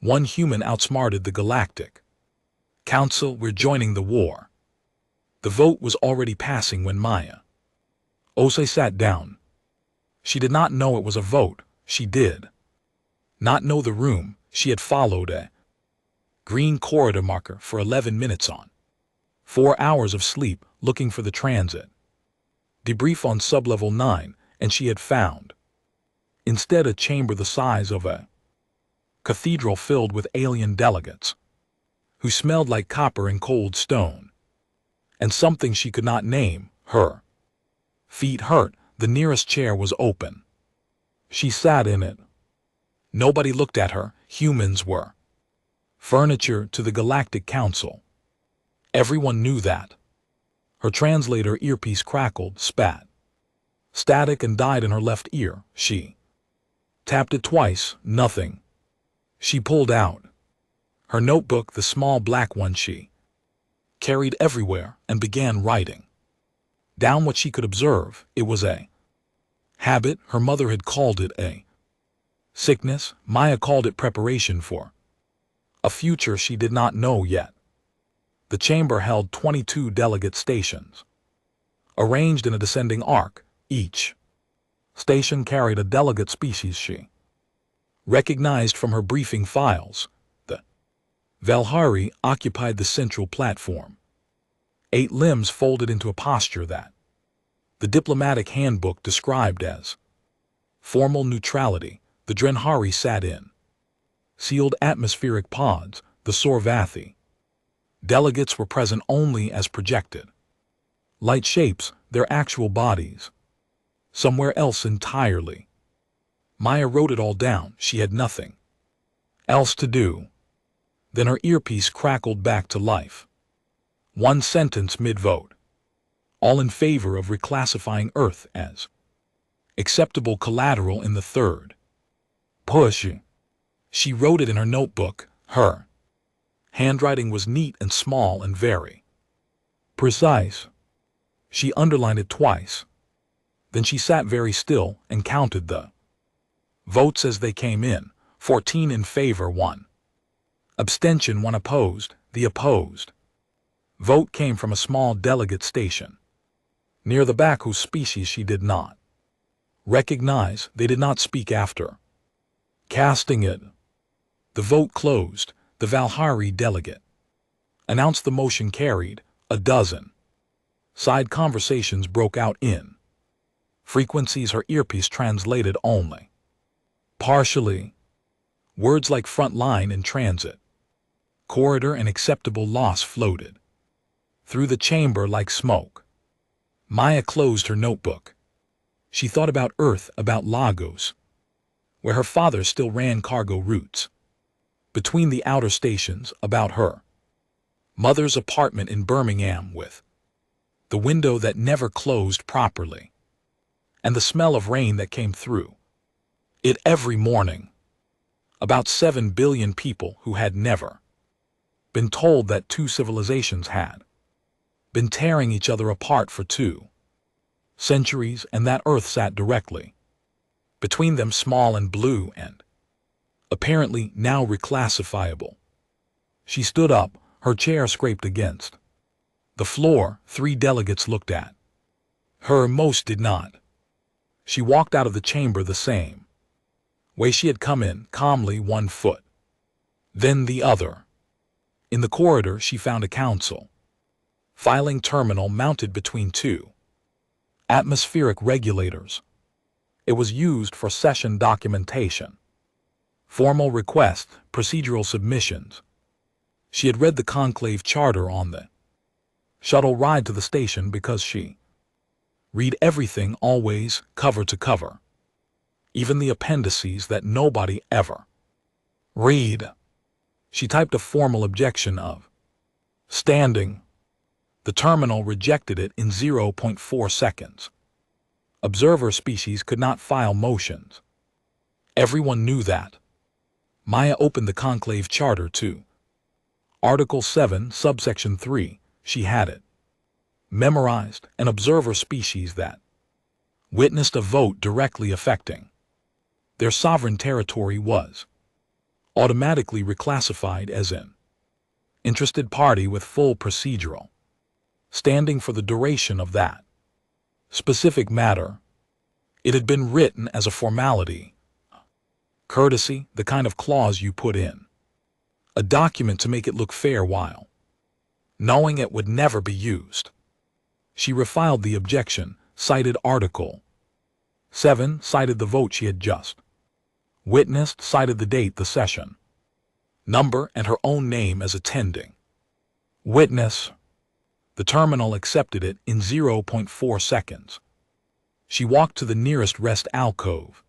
One human outsmarted the Galactic Council. We're joining the war. The vote was already passing when Maya Ose sat down. She did not know it was a vote. She did not know the room. She had followed a green corridor marker for 11 minutes on 4 hours of sleep looking for the transit debrief on sublevel 9, and she had found instead a chamber the size of a cathedral filled with alien delegates who smelled like copper and cold stone, and something she could not name. Her feet hurt. The nearest chair was open. She sat in it. Nobody looked at her. Humans were furniture to the Galactic Council. Everyone knew that. Her translator earpiece crackled, spat static, and died in her left ear. She tapped it twice. Nothing. She pulled out her notebook, the small black one she carried everywhere, and began writing down what she could observe. It was a habit. Her mother had called it a sickness. Maya called it preparation for a future she did not know yet. The chamber held 22 delegate stations, arranged in a descending arc. Each station carried a delegate species she recognized from her briefing files. The Valhari occupied the central platform, 8 limbs folded into a posture that the diplomatic handbook described as formal neutrality. The Drenhari sat in sealed atmospheric pods. The Sorvathi delegates were present only as projected light shapes, their actual bodies somewhere else entirely. Maya wrote it all down. She had nothing else to do. Then her earpiece crackled back to life. One sentence mid-vote. All in favor of reclassifying Earth as acceptable collateral in the third push. She wrote it in her notebook. Her handwriting was neat and small and very precise. She underlined it twice. Then she sat very still and counted the votes as they came in. 14 in favor, 1 abstention, 1 opposed. The opposed vote came from a small delegate station near the back whose species she did not recognize. They did not speak after casting it. The vote closed. The Valhari delegate announced the motion carried. A dozen side conversations broke out in frequencies her earpiece translated only partially. Words like front line and transit corridor and acceptable loss floated through the chamber like smoke. Maya closed her notebook. She thought about Earth, about Lagos, where her father still ran cargo routes between the outer stations, about her mother's apartment in Birmingham with the window that never closed properly, and the smell of rain that came through it every morning. About 7 billion people who had never been told that 2 civilizations had been tearing each other apart for 2 centuries, and that Earth sat directly between them, small and blue and apparently now reclassifiable. She stood up. Her chair scraped against the floor. 3 delegates looked at her. Most did not. She walked out of the chamber the same way she had come in, calmly, 1 foot, then the other. In the corridor she found a council filing terminal mounted between 2 atmospheric regulators. It was used for session documentation, formal requests, procedural submissions. She had read the conclave charter on the shuttle ride to the station because she read everything always, cover to cover, even the appendices that nobody ever read. She typed a formal objection of standing. The terminal rejected it in 0.4 seconds. Observer species could not file motions. Everyone knew that. Maya opened the conclave charter to Article 7, subsection 3. She had it memorized. An observer species that witnessed a vote directly affecting their sovereign territory was automatically reclassified as an interested party with full procedural standing for the duration of that specific matter. It had been written as a formality, courtesy, the kind of clause you put in a document to make it look fair while knowing it would never be used. She refiled the objection, cited Article 7, cited the vote she had just witnessed, cited the date, the session number, and her own name as attending witness. The terminal accepted it in 0.4 seconds. She walked to the nearest rest alcove,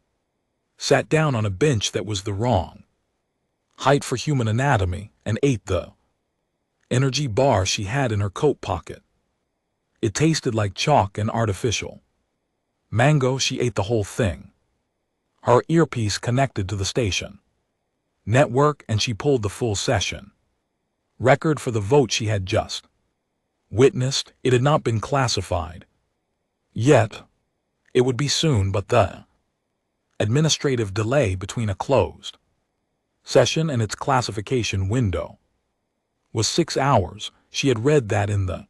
sat down on a bench that was the wrong height for human anatomy, and ate the energy bar she had in her coat pocket. It tasted like chalk and artificial mango. She ate the whole thing. Her earpiece connected to the station network, and she pulled the full session record for the vote she had just witnessed. It had not been classified yet. It would be soon, but the administrative delay between a closed session and its classification window was 6 hours. She had read that in the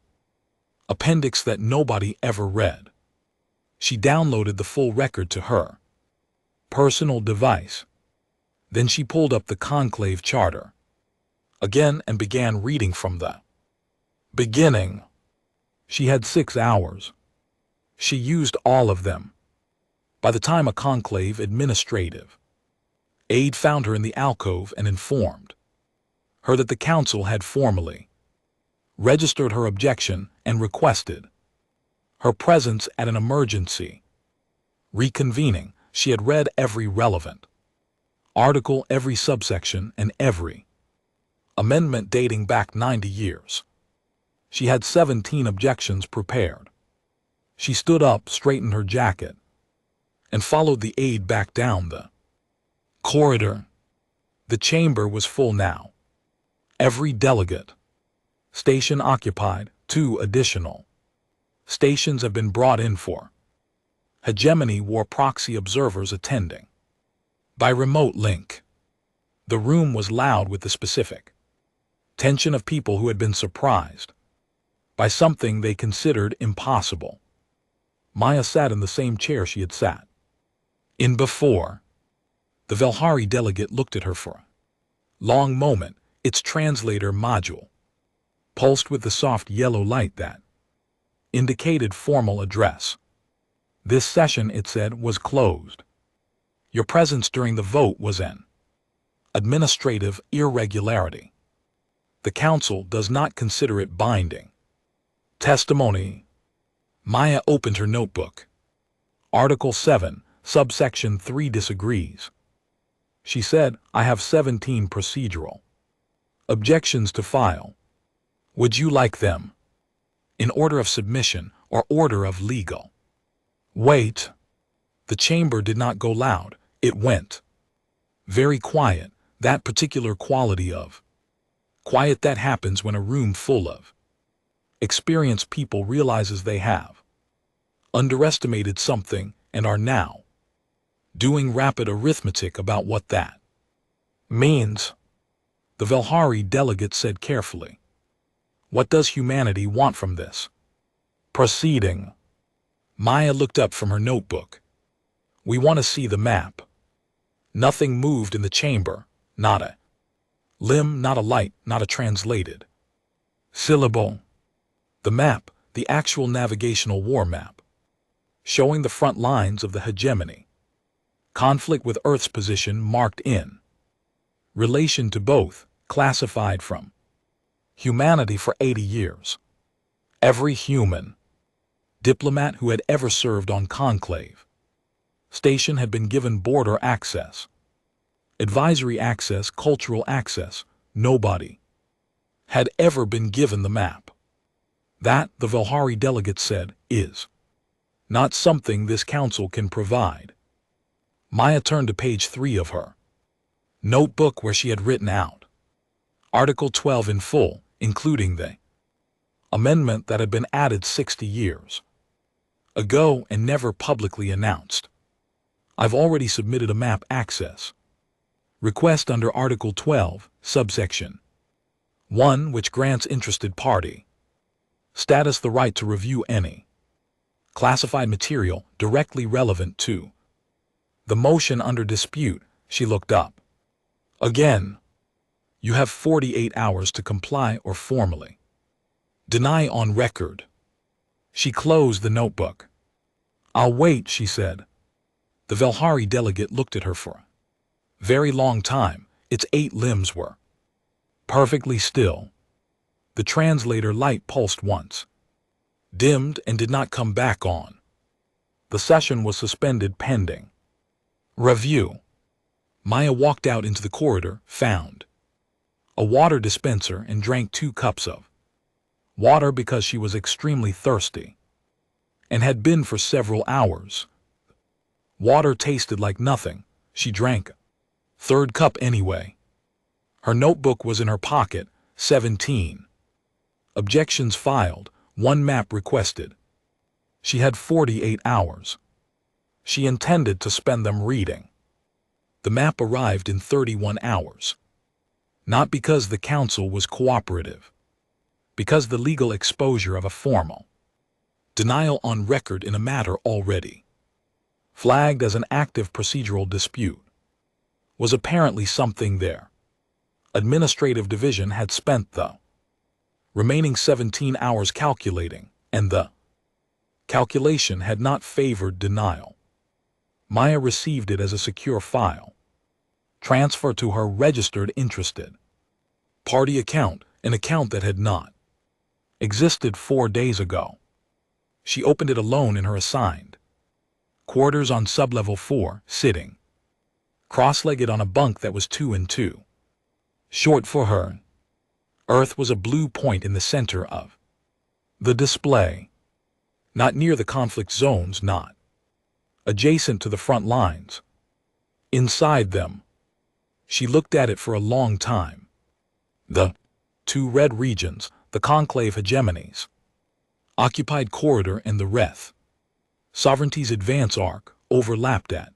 appendix that nobody ever read. She downloaded the full record to her personal device. Then she pulled up the conclave charter again and began reading from the beginning. She had 6 hours. She used all of them. By the time a conclave administrative aide found her in the alcove and informed her that the council had formally registered her objection and requested her presence at an emergency reconvening, she had read every relevant article, every subsection, and every amendment dating back 90 years. She had 17 objections prepared. She stood up, straightened her jacket, and followed the aide back down the corridor. The chamber was full now. Every delegate station occupied. 2 additional stations have been brought in for hegemony war proxy observers attending by remote link. The room was loud with the specific tension of people who had been surprised by something they considered impossible. Maya sat in the same chair she had sat in before. The Velhari delegate looked at her for a long moment. Its translator module pulsed with the soft yellow light that indicated formal address. This session, it said, was closed. Your presence during the vote was an administrative irregularity. The council does not consider it binding testimony. Maya opened her notebook. Article 7, subsection 3 disagrees. She said, I have 17 procedural objections to file. Would you like them in order of submission or order of legal weight? The chamber did not go loud. It went very quiet, that particular quality of quiet that happens when a room full of experienced people realizes they have underestimated something and are now doing rapid arithmetic about what that means. The Velhari delegate said carefully, what does humanity want from this proceeding? Maya looked up from her notebook. We want to see the map. Nothing moved in the chamber, not a limb, not a light, not a translated syllable. The map, the actual navigational war map, showing the front lines of the hegemony. Conflict with Earth's position marked in relation to both, classified from humanity for 80 years. Every human diplomat who had ever served on conclave station had been given border access, advisory access, cultural access. Nobody had ever been given the map. That, the Velhari delegate said, is not something this council can provide. Maya turned to page 3 of her notebook where she had written out Article 12 in full, including the amendment that had been added 60 years ago and never publicly announced. I've already submitted a map access Request under Article 12, subsection 1, which grants interested party status the right to review any classified material directly relevant to the motion under dispute. She looked up. Again. You have 48 hours to comply or formally deny on record. She closed the notebook. I'll wait, she said. The Velhari delegate looked at her for a very long time. Its 8 limbs were perfectly still. The translator light pulsed once, dimmed, and did not come back on. The session was suspended pending review. Maya walked out into the corridor, found a water dispenser, and drank 2 cups of water because she was extremely thirsty and had been for several hours. Water tasted like nothing. She drank a 3rd cup anyway. Her notebook was in her pocket. 17 objections filed, 1 map requested. She had 48 hours. She intended to spend them reading. The map arrived in 31 hours. Not because the council was cooperative, because the legal exposure of a formal denial on record in a matter already flagged as an active procedural dispute was apparently something their administrative division had spent the remaining 17 hours calculating, and the calculation had not favored denial. Maya received it as a secure file, transfer to her registered interested party account, an account that had not existed 4 days ago. She opened it alone in her assigned quarters on sublevel 4, sitting cross-legged on a bunk that was 2 and 2 short for her. Earth was a blue point in the center of the display, not near the conflict zones, not adjacent to the front lines. Inside them. She looked at it for a long time. The 2 red regions, the conclave hegemonies, occupied corridor, and the Reth sovereignty's advance arc overlapped at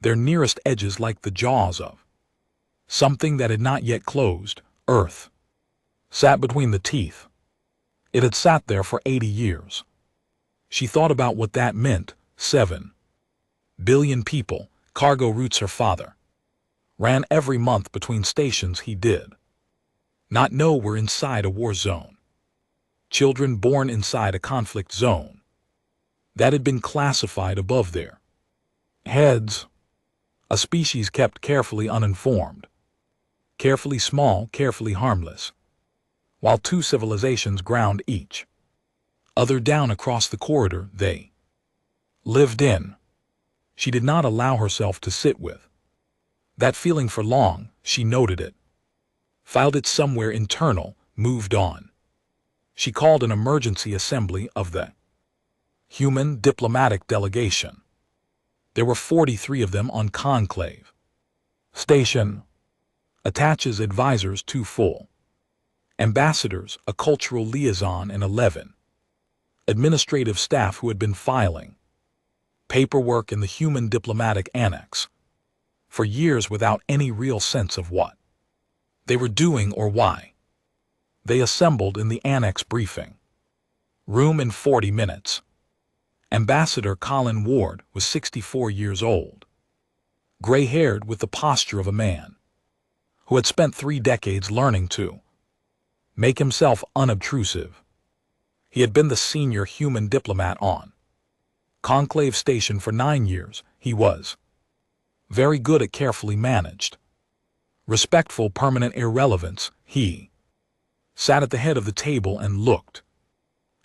their nearest edges like the jaws of something that had not yet closed. Earth sat between the teeth. It had sat there for 80 years. She thought about what that meant. 7 billion people, cargo routes her father ran every month between stations he did not know were inside a war zone. Children born inside a conflict zone that had been classified above their heads. A species kept carefully uninformed, carefully small, carefully harmless, while 2 civilizations ground each other down across the corridor they lived in. She did not allow herself to sit with that feeling for long. She noted it, filed it somewhere internal, moved on. She called an emergency assembly of the human diplomatic delegation. There were 43 of them on conclave station. Attaches, advisors, 2 full ambassadors, a cultural liaison, and 11 administrative staff who had been filing paperwork in the human diplomatic annex for years without any real sense of what they were doing or why. They assembled in the annex briefing room in 40 minutes. Ambassador Colin Ward was 64 years old, gray-haired with the posture of a man who had spent 3 decades learning to make himself unobtrusive. He had been the senior human diplomat on Conclave Station for 9 years. He was very good at carefully managed, respectful permanent irrelevance. He sat at the head of the table and looked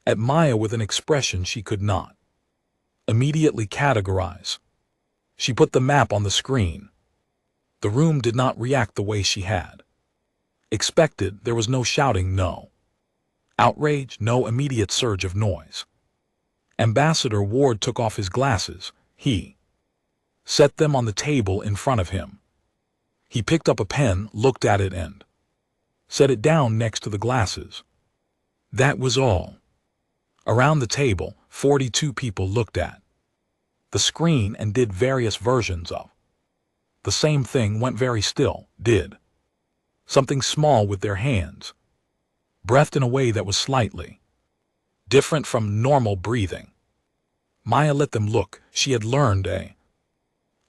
at Maya with an expression she could not immediately categorize. She put the map on the screen. The room did not react the way she had expected. There was no shouting, no outrage, no immediate surge of noise. Ambassador Ward took off his glasses. He set them on the table in front of him. He picked up a pen, looked at it, and set it down next to the glasses. That was all. Around the table, 42 people looked at the screen and did various versions of The same thing went very still, did something small with their hands, breathed in a way that was slightly different from normal breathing. Maya let them look. She had learned a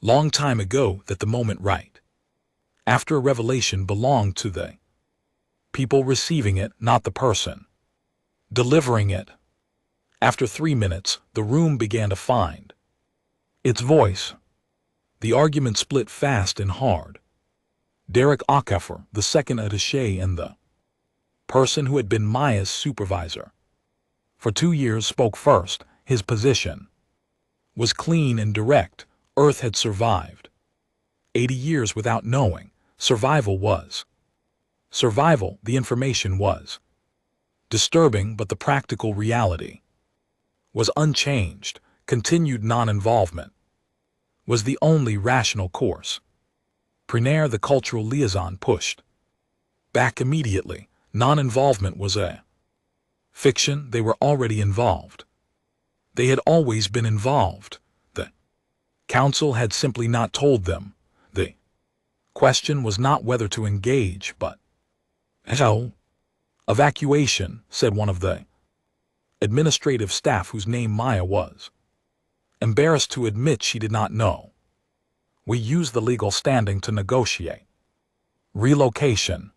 long time ago that the moment right after a revelation belonged to the people receiving it, not the person delivering it. After 3 minutes, the room began to find its voice. The argument split fast and hard. Derek Okafor, the second attaché and the person who had been Maya's supervisor for 2 years, spoke first. His position was clean and direct. Earth had survived 80 years without knowing. Survival was survival. The information was disturbing, but the practical reality was unchanged. Continued non-involvement was the only rational course. Prenair, the cultural liaison, pushed back immediately. Non-involvement was a fiction. They were already involved. They had always been involved. The council had simply not told them. The question was not whether to engage, but how. Evacuation, said one of the administrative staff whose name Maya was embarrassed to admit she did not know. We use the legal standing to negotiate relocation,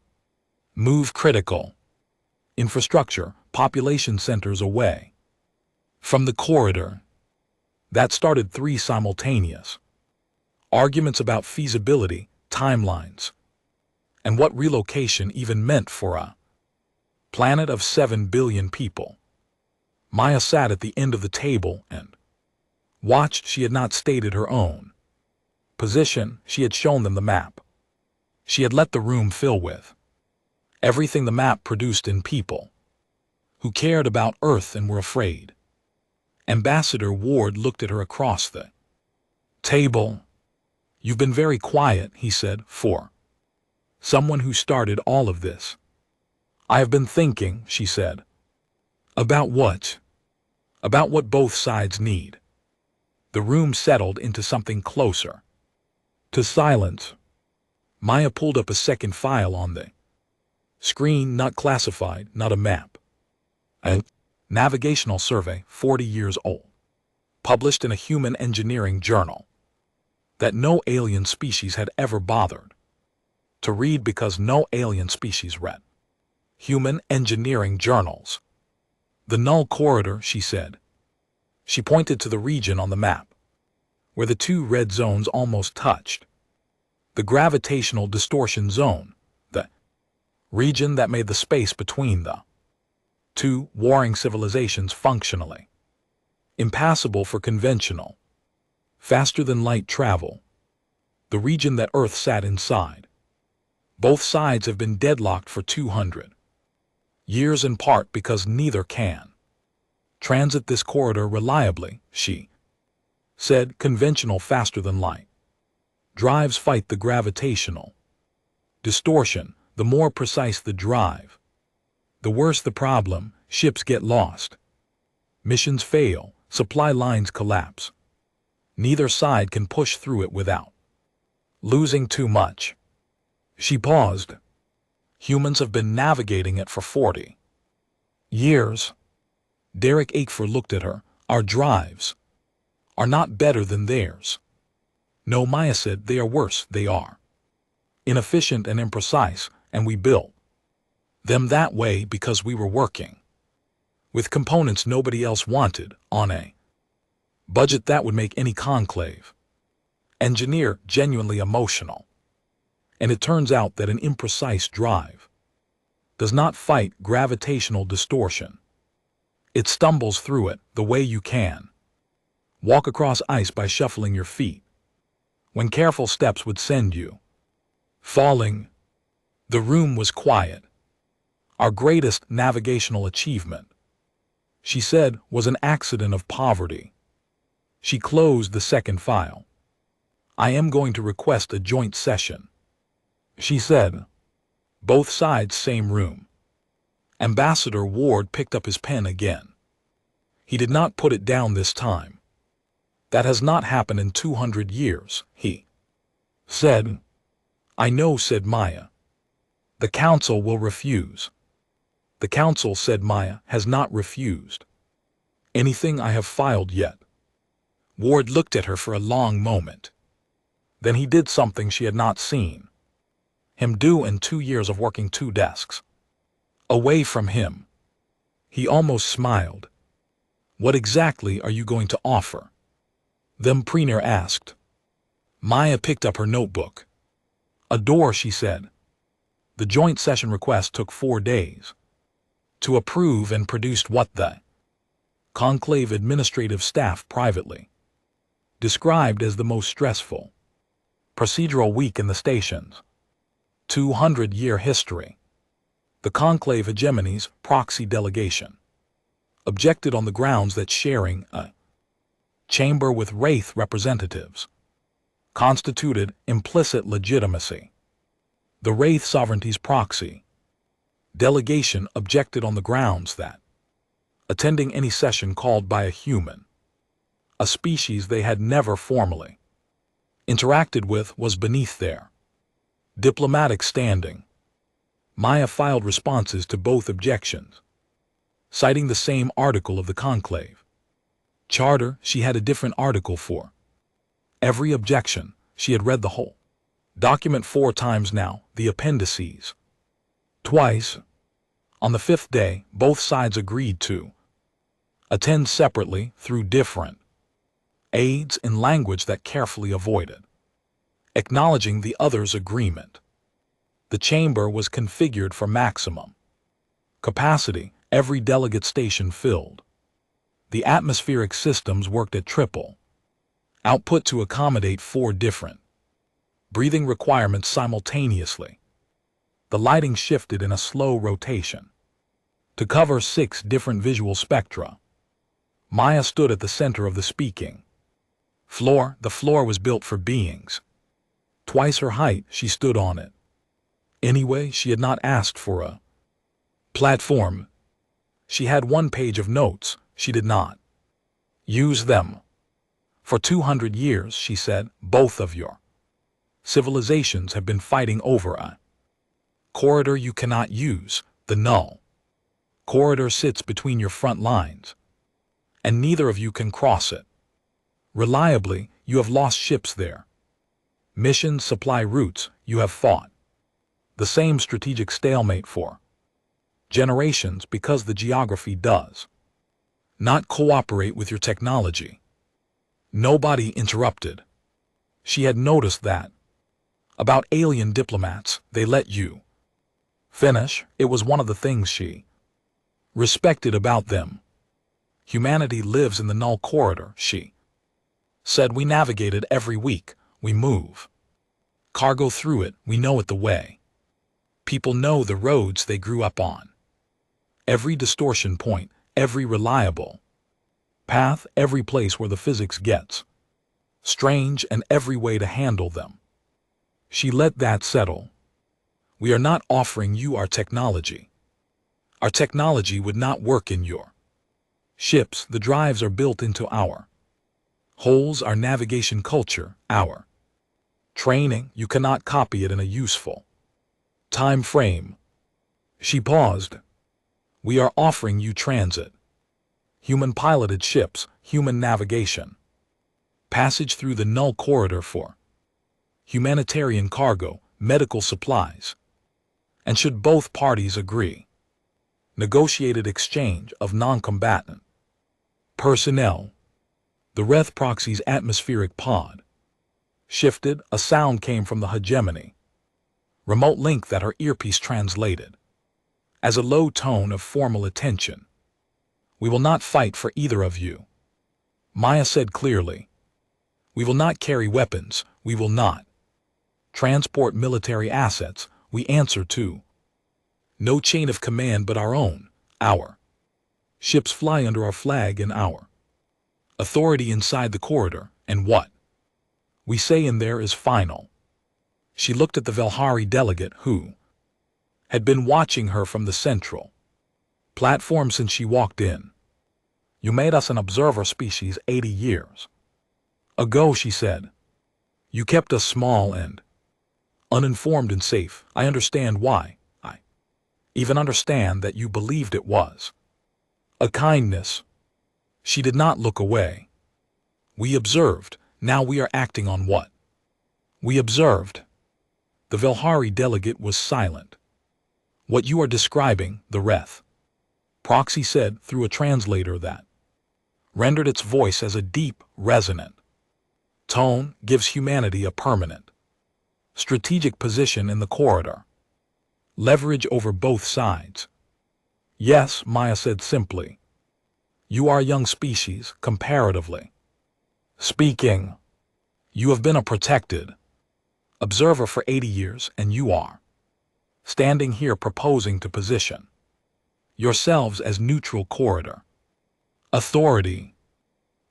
move critical infrastructure, population centers away from the corridor. That started 3 simultaneous arguments about feasibility, timelines, and what relocation even meant for a planet of 7 billion people. Maya sat at the end of the table and watched. She had not stated her own position. She had shown them the map. She had let the room fill with everything the map produced in people who cared about Earth and were afraid. Ambassador Ward looked at her across the table. You've been very quiet, he said, for someone who started all of this. I have been thinking, she said. About what? About what both sides need. The room settled into something closer to silence. Maya pulled up a second file on the screen, not classified, not a map. A navigational survey, 40 years old, published in a human engineering journal that no alien species had ever bothered to read because no alien species read human engineering journals. The null corridor, she said. She pointed to the region on the map where the 2 red zones almost touched. The gravitational distortion zone, the region that made the space between the 2 warring civilizations functionally impassable for conventional, faster-than-light travel. The region that Earth sat inside. Both sides have been deadlocked for 200 years, in part because neither can transit this corridor reliably, she said. Conventional faster-than-light drives fight the gravitational distortion. The more precise the drive, the worse the problem. Ships get lost. Missions fail. Supply lines collapse. Neither side can push through it without losing too much. She paused. Humans have been navigating it for 40 years. Derek Akefer looked at her. Our drives are not better than theirs. No, Maya said, they are worse. They are inefficient and imprecise, and we built them that way because we were working with components nobody else wanted, on a budget that would make any conclave engineer genuinely emotional. And it turns out that an imprecise drive does not fight gravitational distortion. It stumbles through it the way you can walk across ice by shuffling your feet, when careful steps would send you falling. The room was quiet. Our greatest navigational achievement, she said, was an accident of poverty. She closed the second file. I am going to request a joint session, she said. Both sides, same room. Ambassador Ward picked up his pen again. He did not put it down this time. That has not happened in 200 years, he said. I know, said Maya. The council will refuse. The council, said Maya, has not refused anything I have filed yet. Ward looked at her for a long moment. Then he did something she had not seen him do in 2 years of working 2 desks away from him. He almost smiled. What exactly are you going to offer them? Preener asked. Maya picked up her notebook. A door, she said. The joint session request took 4 days to approve and produced what the conclave administrative staff privately described as the most stressful procedural week in the station's 200-year history. The conclave hegemony's proxy delegation objected on the grounds that sharing a chamber with Wraith representatives constituted implicit legitimacy. The Wraith sovereignty's proxy delegation objected on the grounds that attending any session called by a human, a species they had never formally interacted with, was beneath their diplomatic standing. Maya filed responses to both objections, citing the same article of the conclave charter. She had a different article for every objection. She had read the whole document 4 times now, the appendices twice. On the 5th day, both sides agreed to attend separately through different aids in language that carefully avoided acknowledging the other's agreement. The chamber was configured for maximum capacity, every delegate station filled. The atmospheric systems worked at triple output to accommodate 4 different breathing requirements simultaneously. The lighting shifted in a slow rotation to cover 6 different visual spectra. Maya stood at the center of the speaking floor. The floor was built for beings twice her height. She stood on it. Anyway, she had not asked for a platform. She had 1 page of notes. She did not use them. For 200 years, she said, both of your civilizations have been fighting over a corridor you cannot use. The null corridor sits between your front lines, and neither of you can cross it reliably. You have lost ships there. Mission supply routes, you have fought the same strategic stalemate for generations because the geography does not cooperate with your technology. Nobody interrupted. She had noticed that about alien diplomats, they let you finish. It was one of the things she respected about them. Humanity lives in the null corridor, she said. We navigate it every week. We move cargo through it. We know it the way people know the roads they grew up on. Every distortion point, every reliable path, every place where the physics gets strange, and every way to handle them. She let that settle. We are not offering you our technology. Our technology would not work in your ships. The drives are built into our holes, our navigation culture, our training. You cannot copy it in a useful time frame. She paused. We are offering you transit, human-piloted ships, human navigation, passage through the null corridor for humanitarian cargo, medical supplies, and should both parties agree, negotiated exchange of non-combatant personnel. The Wraith proxy's atmospheric pod shifted. A sound came from the hegemony remote link that her earpiece translated as a low tone of formal attention. We will not fight for either of you, Maya said clearly. We will not carry weapons. We will not transport military assets. We answer to no chain of command but our own. Our ships fly under our flag and our authority inside the corridor, and what we say in there is final. She looked at the Velhari delegate who had been watching her from the central platform since she walked in. You made us an observer species 80 years ago, she said. You kept us small and uninformed and safe. I understand why. I even understand that you believed it was a kindness. She did not look away. We observed. Now we are acting on what we observed. The Velhari delegate was silent. What you are describing, the Reth proxy said through a translator that rendered its voice as a deep, resonant tone, gives humanity a permanent strategic position in the corridor. Leverage over both sides. Yes, Maya said simply. You are a young species, comparatively speaking. You have been a protected observer for 80 years, and you are standing here proposing to position yourselves as neutral corridor authority.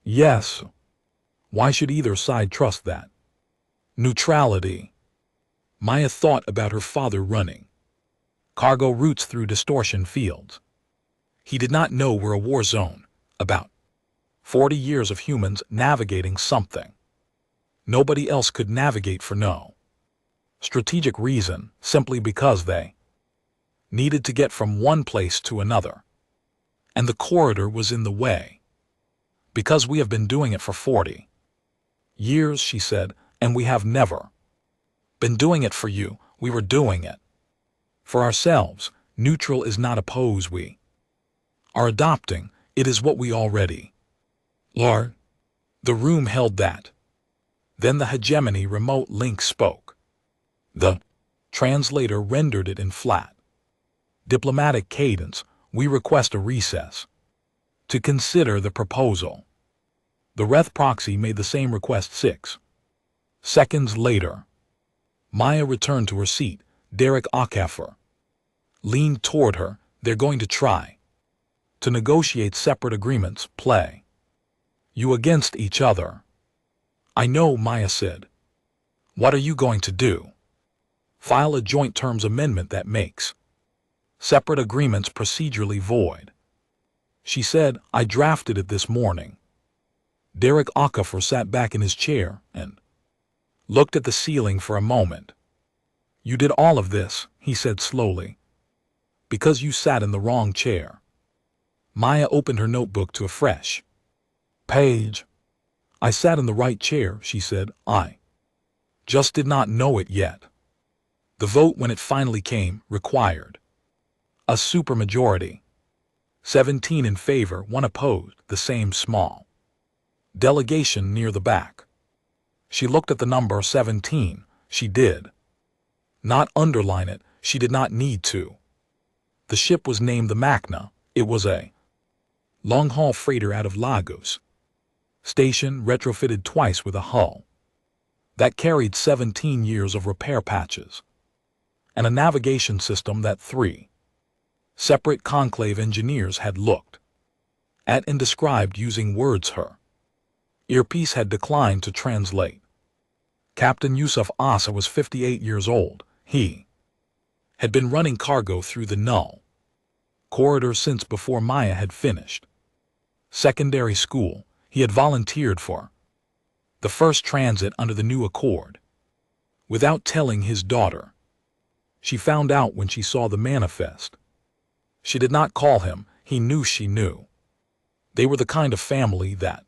Yes. Why should either side trust that neutrality? Maya thought about her father running cargo routes through distortion fields. He did not know we're a war zone, about 40 years of humans navigating something nobody else could navigate for no strategic reason, simply because they needed to get from one place to another. And the corridor was in the way. Because we have been doing it for 40 years, she said, and we have never been doing it for you. We were doing it for ourselves. Neutral is not a pose we are adopting. It is what we already are. The room held that. Then the hegemony remote link spoke. The translator rendered it in flat, diplomatic cadence. We request a recess to consider the proposal. The Reth proxy made the same request 6 seconds later. Maya returned to her seat. Derek Okafor leaned toward her. They're going to try to negotiate separate agreements. Play you against each other. I know, Maya said. What are you going to do? File a joint terms amendment that makes separate agreements procedurally void. She said, I drafted it this morning. Derek Okafor sat back in his chair and looked at the ceiling for a moment. You did all of this, he said slowly, because you sat in the wrong chair. Maya opened her notebook to a fresh page. I sat in the right chair, she said. I just did not know it yet. The vote, when it finally came, required a supermajority. 17 in favor, 1 opposed, the same small delegation near the back. She looked at the number 17. She did not underline it. She did not need to. The ship was named the Machna. It was a long-haul freighter out of Lagos Station, retrofitted twice with a hull that carried 17 years of repair patches and a navigation system that 3 separate conclave engineers had looked at and described using words her earpiece had declined to translate. Captain Yusuf Asa was 58 years old. He had been running cargo through the null corridor since before Maya had finished secondary school. He had volunteered for the first transit under the new accord without telling his daughter. She found out when she saw the manifest. She did not call him. He knew she knew. They were the kind of family that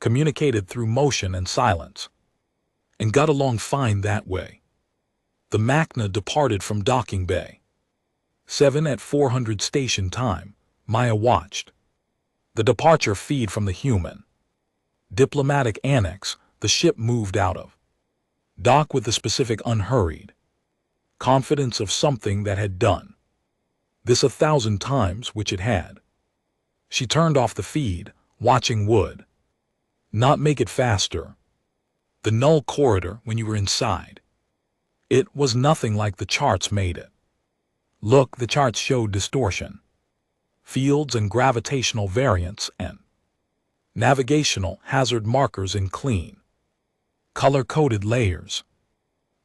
communicated through motion and silence and got along fine that way. The Machna departed from docking bay 7 at 400 station time. Maya watched the departure feed from the human diplomatic annex. The ship moved out of dock with the specific unhurried confidence of something that had done this 1,000 times, which it had. She turned off the feed, watching would not make it faster. The null corridor, when you were inside, it was nothing like the charts made it. Look, the charts showed distortion fields and gravitational variance and navigational hazard markers in clean, color-coded layers.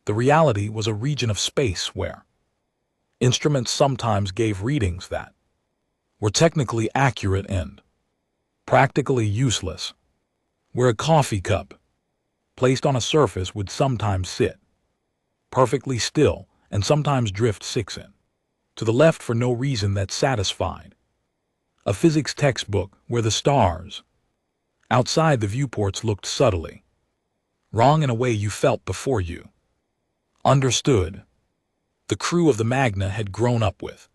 The reality was a region of space where instruments sometimes gave readings that were technically accurate and practically useless, where a coffee cup placed on a surface, would sometimes sit perfectly still and sometimes drift 6 in to the left for no reason that satisfied. A physics textbook where the stars outside the viewports looked subtly wrong in a way you felt before you understood. The crew of the Magna had grown up with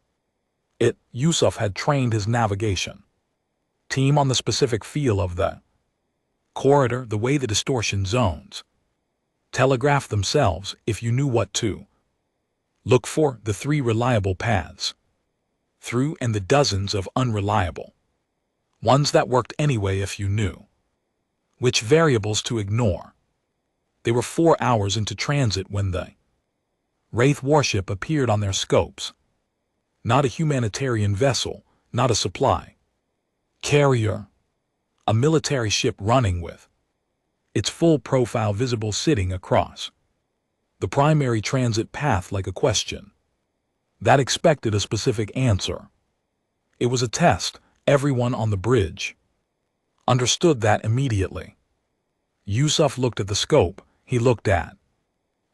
it. Yusuf had trained his navigation team on the specific feel of the corridor, the way the distortion zones telegraphed themselves if you knew what to look for, the 3 reliable paths through and the dozens of unreliable ones that worked anyway if you knew which variables to ignore. They were 4 hours into transit when the Wraith warship appeared on their scopes. Not a humanitarian vessel, not a supply carrier, a military ship running with its full profile visible, sitting across the primary transit path like a question that expected a specific answer. It was a test. Everyone on the bridge understood that immediately. Yusuf looked at the scope. He looked at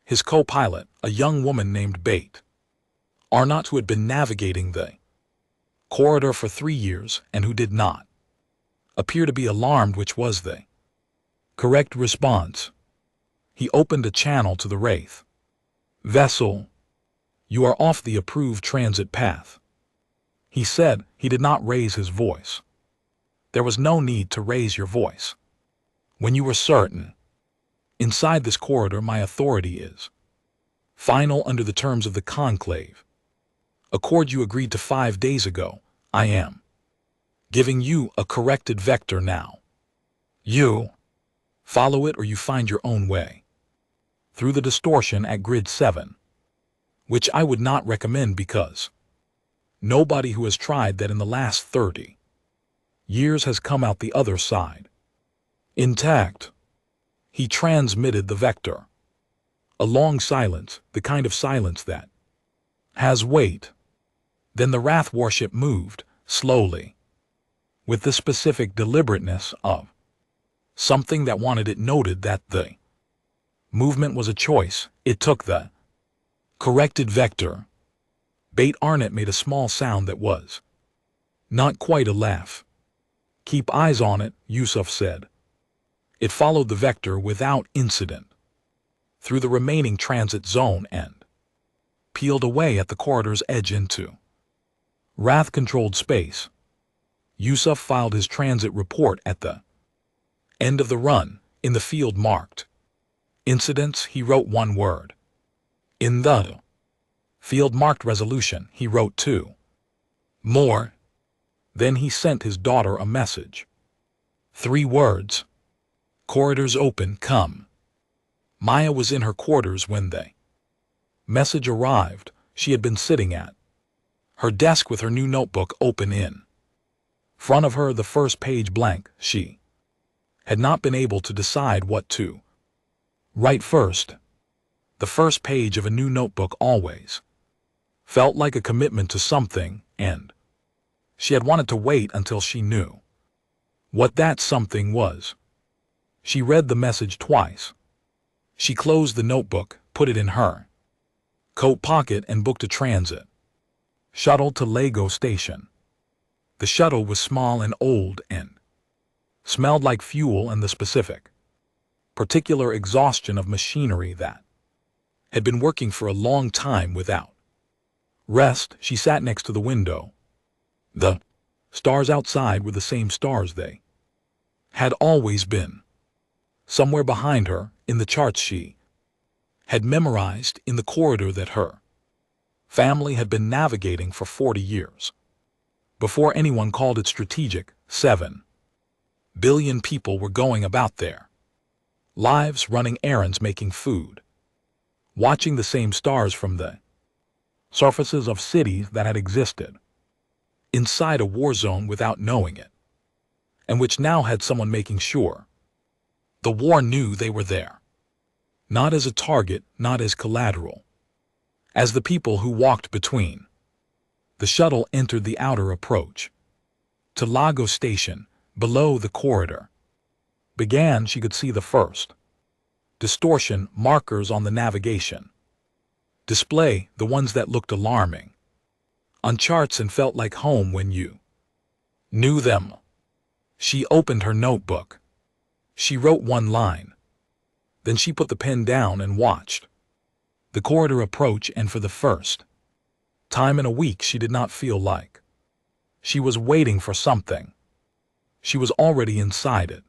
his co-pilot, a young woman named Bait Arnott, who had been navigating the corridor for 3 years and who did not appear to be alarmed, which was the correct response. He opened a channel to the Wraith vessel. "You are off the approved transit path," he said. He did not raise his voice. There was no need to raise your voice when you were certain. "Inside this corridor, my authority is final under the terms of the conclave accord you agreed to 5 days ago. I am giving you a corrected vector now. You follow it or you find your own way through the distortion at grid 7, which I would not recommend because nobody who has tried that in the last 30 years has come out the other side intact." He transmitted the vector. A long silence, the kind of silence that has weight. Then the Wrath warship moved, slowly, with the specific deliberateness of something that wanted it noted that the movement was a choice. It took the corrected vector. Bait Arnott made a small sound that was not quite a laugh. "Keep eyes on it," Yusuf said. It followed the vector without incident through the remaining transit zone and peeled away at the corridor's edge into Wrath-controlled space. Yusuf filed his transit report at the end of the run. In the field marked incidents, he wrote 1 word. In the field marked resolution, he wrote 2 more. Then he sent his daughter a message. 3 words. Corridors open, come. Maya was in her quarters when the message arrived. She had been sitting at her desk with her new notebook open in front of her, the first page blank. She had not been able to decide what to write first. The first page of a new notebook always felt like a commitment to something, and she had wanted to wait until she knew what that something was. She read the message twice. She closed the notebook, put it in her coat pocket, and booked a transit shuttle to Lego Station. The shuttle was small and old and smelled like fuel and the specific, particular exhaustion of machinery that had been working for a long time without rest. She sat next to the window. The stars outside were the same stars they had always been. Somewhere behind her, in the charts she had memorized, in the corridor that her family had been navigating for 40 years. Before anyone called it strategic, 7 billion people were going about their lives, running errands, making food, watching the same stars from the surfaces of cities that had existed inside a war zone without knowing it, and which now had someone making sure the war knew they were there, not as a target, not as collateral, as the people who walked between. The shuttle entered the outer approach to Lago Station. Below the corridor began, she could see the first Distortion markers on the navigation. Display the ones that looked alarming. On charts and felt like home when you knew them. She opened her notebook. She wrote one line. Then she put the pen down and watched the corridor approach, and for the first time in a week she did not feel like she was waiting for something. She was already inside it.